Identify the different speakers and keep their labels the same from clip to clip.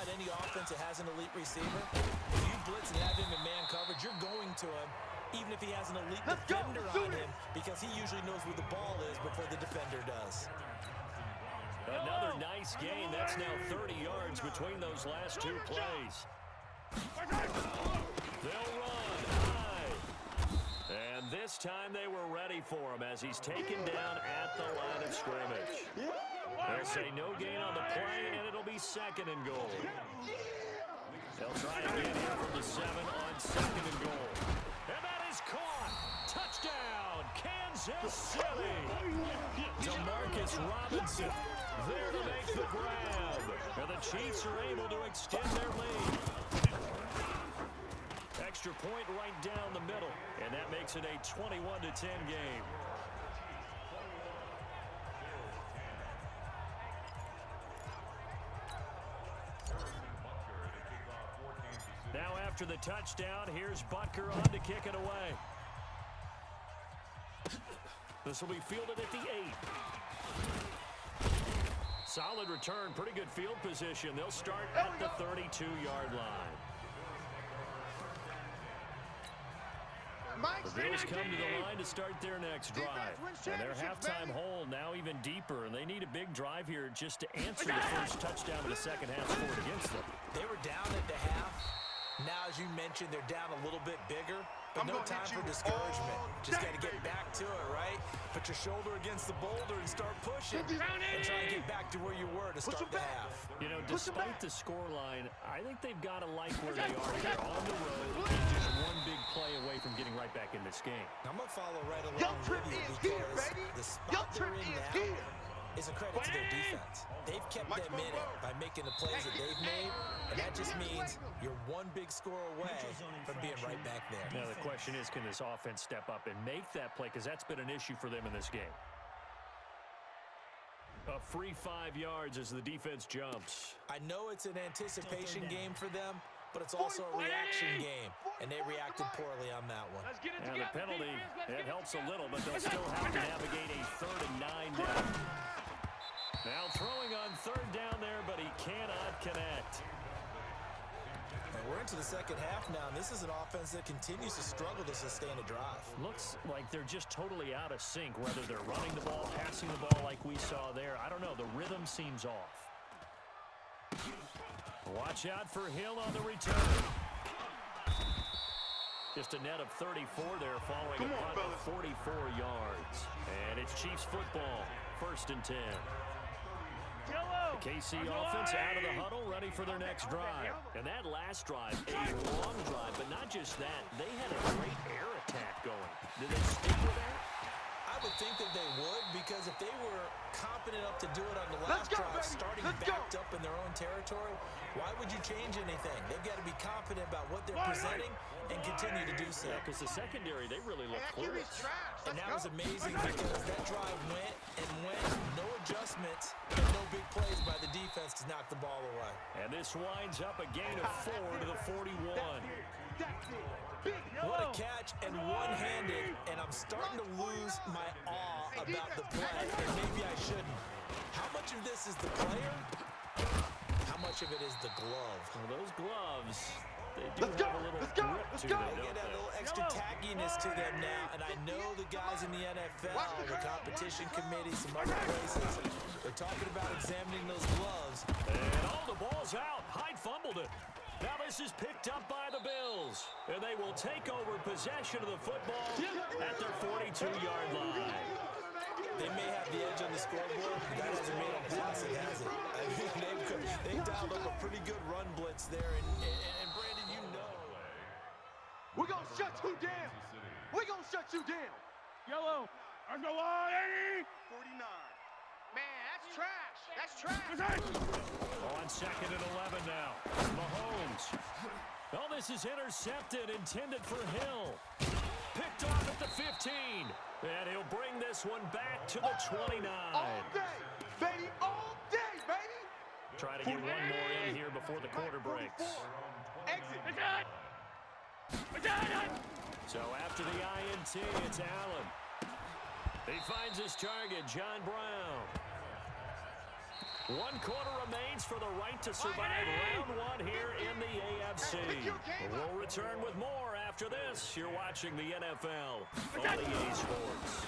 Speaker 1: about any offense that has an elite receiver, if you blitz and have him in man coverage, you're going to him, even if he has an elite defender on him, because he usually knows where the ball is before the defender does.
Speaker 2: Another nice gain. That's now 30 yards between those last two plays. They'll run high. And this time they were ready for him as he's taken down at the line of scrimmage. They'll say no gain on the play, and it'll be second and goal. They'll try again here from the 7 on second and goal. And that is caught. Touchdown, Kansas City. Demarcus Robinson there to make the grab. And the Chiefs are able to extend their lead. Extra point right down the middle, and that makes it a 21-10 game. Now after the touchdown, here's Butker on to kick it away. This will be fielded at the 8. Solid return, pretty good field position. They'll start at the 32-yard line. The Bills come to the line to start their next drive. And their halftime hole now even deeper, and they need a big drive here just to answer the first touchdown of the second half scored against them.
Speaker 1: They were down at the half. Now, as you mentioned, they're down a little bit bigger, but no time for discouragement. Just got to get back to it, right? Put your shoulder against the boulder and start pushing and try and get back to where you were to start the half.
Speaker 2: You know, despite the scoreline, I think they've got to like where they are here on the road and just one big play away from getting right back in this game.
Speaker 1: I'm going to follow right along with you because the spot they're in now is a credit to their defense. They've kept them in it by making the plays that they've made, and that just means you're one big score away from being right back there.
Speaker 2: Now the question is, can this offense step up and make that play, because that's been an issue for them in this game. A free 5 yards as the defense jumps.
Speaker 1: I know it's an anticipation game for them, but it's also a reaction game, and they reacted poorly on that one.
Speaker 2: And the penalty, it helps a little, but they'll still have to navigate a 3rd and 9 down. Now throwing on 3rd down there, but he cannot connect.
Speaker 1: And we're into the second half now, and this is an offense that continues to struggle to sustain a drive.
Speaker 2: Looks like they're just totally out of sync, whether they're running the ball, passing the ball like we saw there. I don't know, the rhythm seems off. Watch out for Hill on the return. Just a net of 34 there following a punt of 44 yards. And it's Chiefs football, 1st and 10. The KC offense out of the huddle, ready for their next drive. And that last drive, a long drive, but not just that. They had a great air attack going. Did they stick with that?
Speaker 1: I would think that they would, because if they were competent enough to do it on the last drive, starting backed up in their own territory, why would you change anything? They've got to be confident about what they're presenting and continue to do so.
Speaker 2: Yeah, because the secondary, they really looked close.
Speaker 1: And that was amazing because that drive went and went, no adjustments, and no big plays by the defense to knock the ball away.
Speaker 2: And this winds up a gain of 4 to the 41.
Speaker 1: What a catch, and one-handed, and I'm starting to lose my awe about the play, and maybe I shouldn't. How much of this is the player? How much of it is the glove?
Speaker 2: Well, those gloves, they do have a little grip to them,
Speaker 1: They get a little extra tackiness to them now, and I know the guys in the NFL, the competition committee, some other places, they're talking about examining those gloves.
Speaker 2: And the ball's out. Hyde fumbled it. Now this is picked up by the Bills, and they will take over possession of the football at their 42-yard line.
Speaker 1: They may have the edge on the scoreboard, but that hasn't made them pass it, has it? I mean, they've dialed up a pretty good run blitz there, and Brandon, you know.
Speaker 3: We're going to shut you down. We're going to shut you down.
Speaker 4: Yellow. I'm the line,
Speaker 3: 49. Man, that's trash. That's trash.
Speaker 2: On 2nd and 11 now. Mahomes. Oh, this is intercepted, intended for Hill. Picked off at the 15. And he'll bring this one back to the 29.
Speaker 3: All day, baby. All day, baby.
Speaker 2: Try to get one more in here before the quarter breaks.
Speaker 3: Exit.
Speaker 2: So after the INT, it's Allen. He finds his target, John Brown. 1 quarter remains for the right to survive round 1 here in the AFC. We'll return with more after this. You're watching the NFL on EA Sports.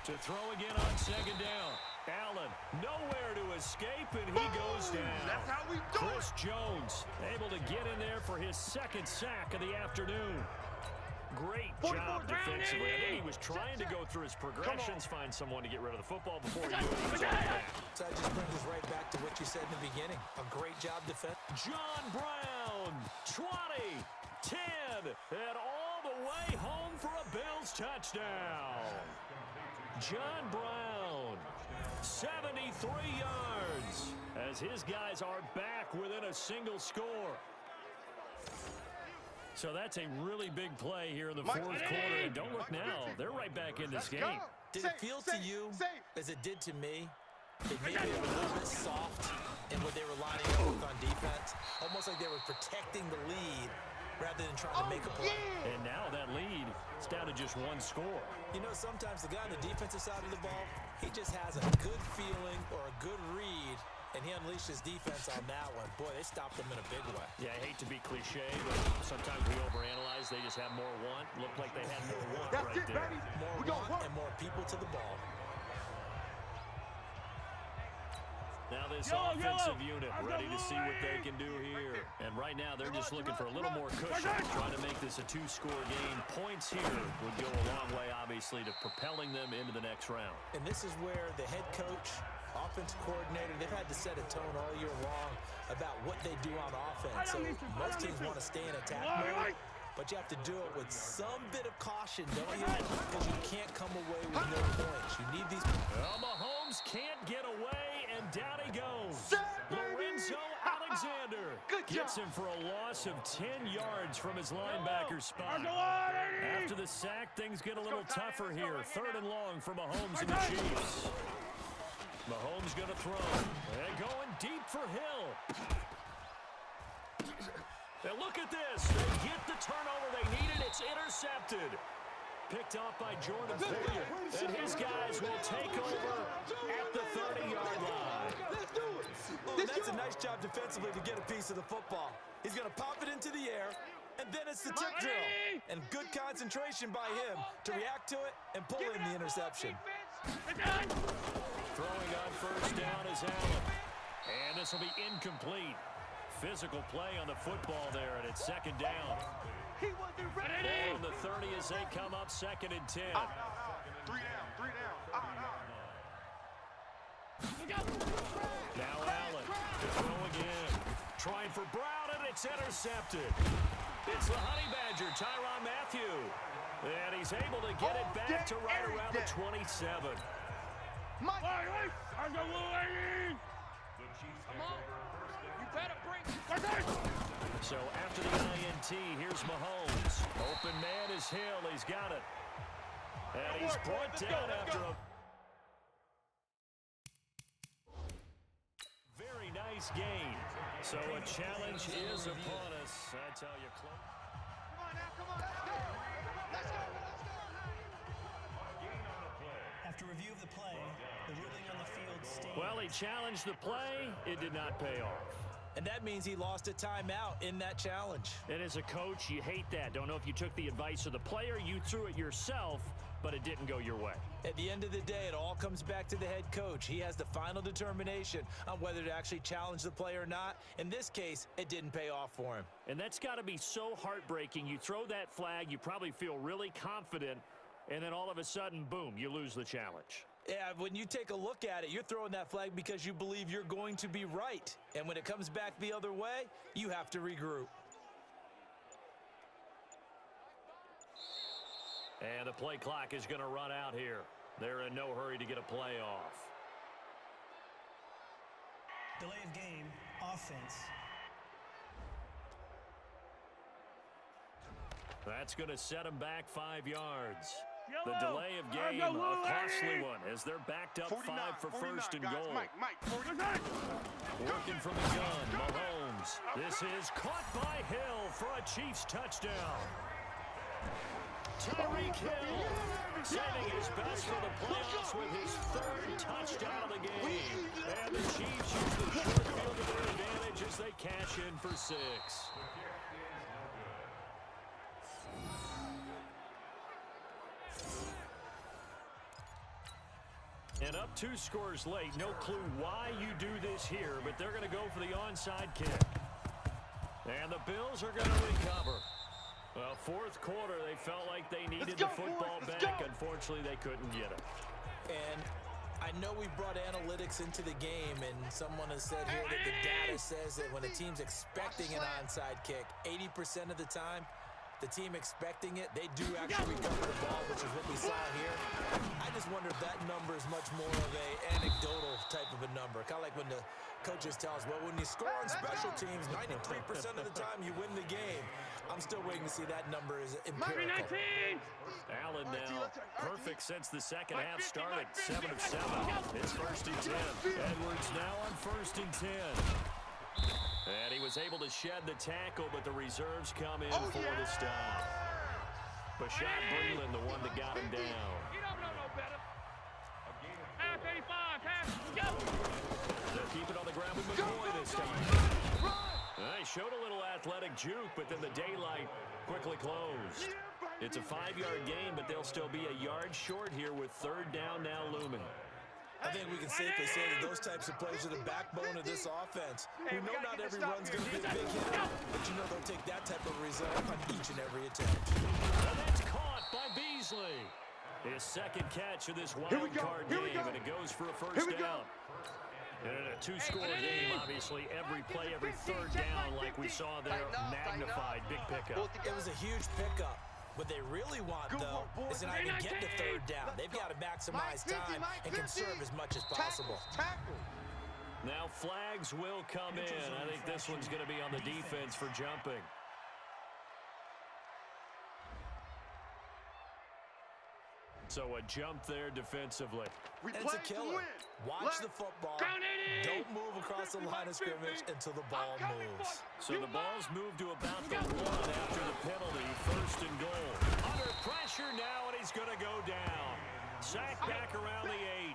Speaker 2: To throw again on 2nd down. Allen, nowhere to escape, and he goes down.
Speaker 3: That's how we do
Speaker 2: Chris Jones able to get in there for his 2nd sack of the afternoon. Great job defensively. I think he was trying to go through his progressions, find someone to get rid of the football before he knew it was on the back.
Speaker 1: So that just brings us right back to what you said in the beginning. A great job defense.
Speaker 2: John Brown, 20, 10, and all the way home for a Bills touchdown. John Brown, 73 yards, as his guys are back within a single score. So that's a really big play here in the 4th quarter. And don't look now, they're right back in this game.
Speaker 1: Did it feel to you as it did to me? It made it a little bit soft in what they were lining up with on defense. Almost like they were protecting the lead rather than trying to make a play.
Speaker 2: And now that lead is down to just 1 score.
Speaker 1: You know, sometimes the guy on the defensive side of the ball, he just has a good feeling or a good read, and he unleashed his defense on that one. Boy, they stopped them in a big way.
Speaker 2: Yeah, I hate to be cliche, but sometimes we overanalyze. They just have more want. Looked like they had more want right there.
Speaker 1: More want and more people to the ball.
Speaker 2: Now this offensive unit ready to see what they can do here. And right now they're just looking for a little more cushion, trying to make this a 2-score game. Points here would go a long way, obviously, to propelling them into the next round.
Speaker 1: And this is where the head coach, offensive coordinator, they've had to set a tone all year long about what they do on offense. So most teams want to stay in attack mode, but you have to do it with some bit of caution, don't you? Because you can't come away with no points. You need these.
Speaker 2: Well, Mahomes can't get away, and down he goes. Lorenzo Alexander gets him for a loss of 10 yards from his linebacker spot. After the sack, things get a little tougher here. 3rd and long for Mahomes and the Chiefs. Mahomes going to throw. And going deep for Hill. And look at this. They get the turnover they needed. It's intercepted. Picked off by Jordan Fuller. And his guys will take over at the 30-yard line.
Speaker 1: Oh, that's a nice job defensively to get a piece of the football. He's going to pop it into the air, and then it's the tip drill. And good concentration by him to react to it and pull in the interception.
Speaker 2: Throwing on 1st down is Allen. And this will be incomplete. Physical play on the football there, and it's 2nd down. Ball on the 30 as they come up 2nd and 10.
Speaker 3: 3 down.
Speaker 2: Now Allen to throw again. Trying for Brown, and it's intercepted. It's the Honey Badger, Tyrann Mathieu. And he's able to get it back to right around the 27. So after the INT, here's Mahomes. Open man is Hill. He's got it. And he's brought down after a very nice gain. So a challenge is upon us. That's how you close.
Speaker 3: Come on now, come on. Let's go.
Speaker 5: After review of the play, the ruling on the field stands.
Speaker 2: Well, he challenged the play. It did not pay off.
Speaker 1: And that means he lost a timeout in that challenge.
Speaker 2: And as a coach, you hate that. Don't know if you took the advice of the player, you threw it yourself, but it didn't go your way.
Speaker 1: At the end of the day, it all comes back to the head coach. He has the final determination on whether to actually challenge the play or not. In this case, it didn't pay off for him.
Speaker 2: And that's got to be so heartbreaking. You throw that flag, you probably feel really confident, and then all of a sudden, boom, you lose the challenge.
Speaker 1: Yeah, when you take a look at it, you're throwing that flag because you believe you're going to be right. And when it comes back the other way, you have to regroup.
Speaker 2: And the play clock is going to run out here. They're in no hurry to get a play off.
Speaker 5: Delay of game, offense.
Speaker 2: That's going to set them back 5 yards. The delay of game, a costly one, as they're backed up 5 for 1st and goal. Working from the gun, Mahomes. This is caught by Hill for a Chiefs touchdown. Tyreek Hill saving his best for the playoffs with his third touchdown of the game. And the Chiefs use the short field to their advantage as they cash in for 6. And up 2 scores late. No clue why you do this here, but they're going to go for the onside kick. And the Bills are going to recover. Well, fourth quarter, they felt like they needed the football back. Unfortunately, they couldn't get it.
Speaker 1: And I know we brought analytics into the game, and someone has said here that the data says that when a team's expecting an onside kick, 80% of the time, the team expecting it, they do actually recover the ball, which is what we saw here. I just wonder if that number is much more of a anecdotal type of a number. Kind of like when the coaches tell us, well, when you score on special teams, 93% of the time you win the game. I'm still waiting to see that number is empirical.
Speaker 2: Allen now perfect since the second half started. 7 of 7. It's 1st and 10. Edwards now on 1st and 10. And he was able to shed the tackle, but the reserves come in for the stop. Bashad Breeland, the one that got him down.
Speaker 4: You don't know no better. Half 85, half, go!
Speaker 2: They'll keep it on the ground with McCoy this time. He showed a little athletic juke, but then the daylight quickly closed. It's a 5-yard gain, but they'll still be a yard short here with 3rd down now looming.
Speaker 1: I think we can safely say that those types of plays are the backbone of this offense. We know not every run's going to be a big hit, but you know they'll take that type of result on each and every attempt.
Speaker 2: And that's caught by Beasley. His second catch of this wild card game, and it goes for a 1st down. And in a 2-score game, obviously, every play, every 3rd down, like we saw there, magnified, big pickup.
Speaker 1: It was a huge pickup. What they really want, though, is to not even get to 3rd down. They've got to maximize time and conserve as much as possible.
Speaker 2: Now flags will come in. I think this one's going to be on the defense for jumping. So a jump there defensively.
Speaker 1: And it's a killer. Watch the football. Don't move across the line of scrimmage until the ball moves.
Speaker 2: So the ball's moved to about the 1 after the penalty. 1st and goal. Under pressure now, and he's going to go down. Sack back around the 8.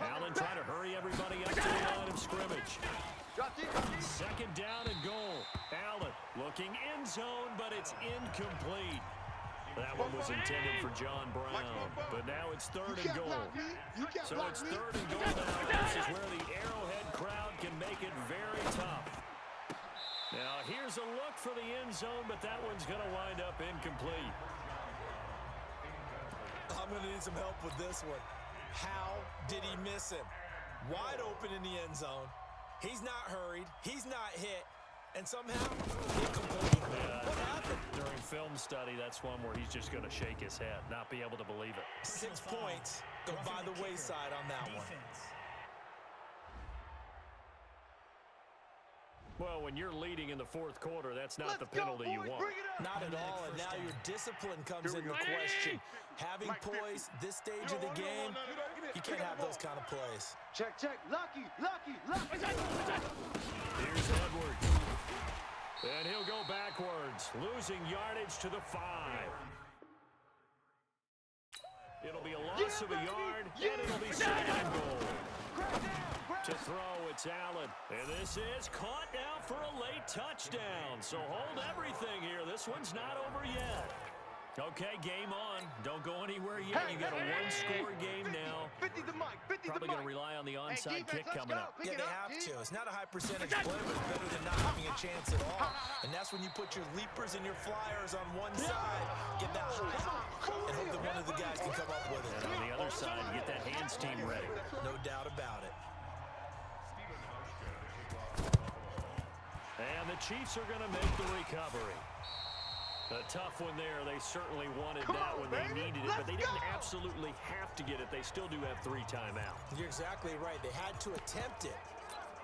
Speaker 2: Allen trying to hurry everybody up to the line of scrimmage. 2nd down and goal. Allen looking end zone, but it's incomplete. That one was intended for John Brown, but now it's 3rd and goal. So it's 3rd and goal now. This is where the Arrowhead crowd can make it very tough. Now here's a look for the end zone, but that one's going to wind up incomplete.
Speaker 1: I'm going to need some help with this one. How did he miss him? Wide open in the end zone. He's not hurried. He's not hit. And somehow, incomplete. What happened?
Speaker 2: During film study, that's one where he's just going to shake his head, not be able to believe it.
Speaker 1: 6 points go by the wayside on that one.
Speaker 2: Well, when you're leading in the 4th quarter, that's not the penalty you want.
Speaker 1: Not at all, and now your discipline comes into question. Having poise this stage of the game, you can't have those kind of plays.
Speaker 3: Check. Lucky.
Speaker 2: Here's Edwards. And he'll go backwards, losing yardage to the 5. It'll be a loss of a yard, and it'll be 2nd and goal. To throw, it's Allen. And this is caught now for a late touchdown. So hold everything here. This one's not over yet. Okay, game on. Don't go anywhere yet. You got a 1-score game now. Probably going to rely on the onside kick coming up.
Speaker 1: Yeah, they have to. It's not a high percentage play, but it's better than not having a chance at all. And that's when you put your leapers and your flyers on one side, get that high hop, and hope that one of the guys can come up with it.
Speaker 2: And on the other side, get that hands team ready.
Speaker 1: No doubt about it.
Speaker 2: And the Chiefs are going to make the recovery. A tough one there. They certainly wanted that when they needed it, but they didn't absolutely have to get it. They still do have 3 timeouts.
Speaker 1: You're exactly right. They had to attempt it.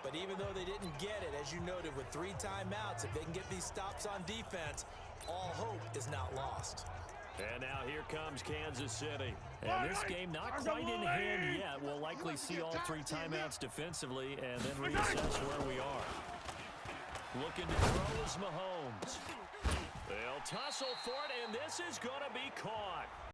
Speaker 1: But even though they didn't get it, as you noted, with 3 timeouts, if they can get these stops on defense, all hope is not lost.
Speaker 2: And now here comes Kansas City. And this game not quite in hand yet. We'll likely see all 3 timeouts defensively and then reassess where we are. Looking to throw is Mahomes. They'll They'll tussle for it, and this is going to be caught.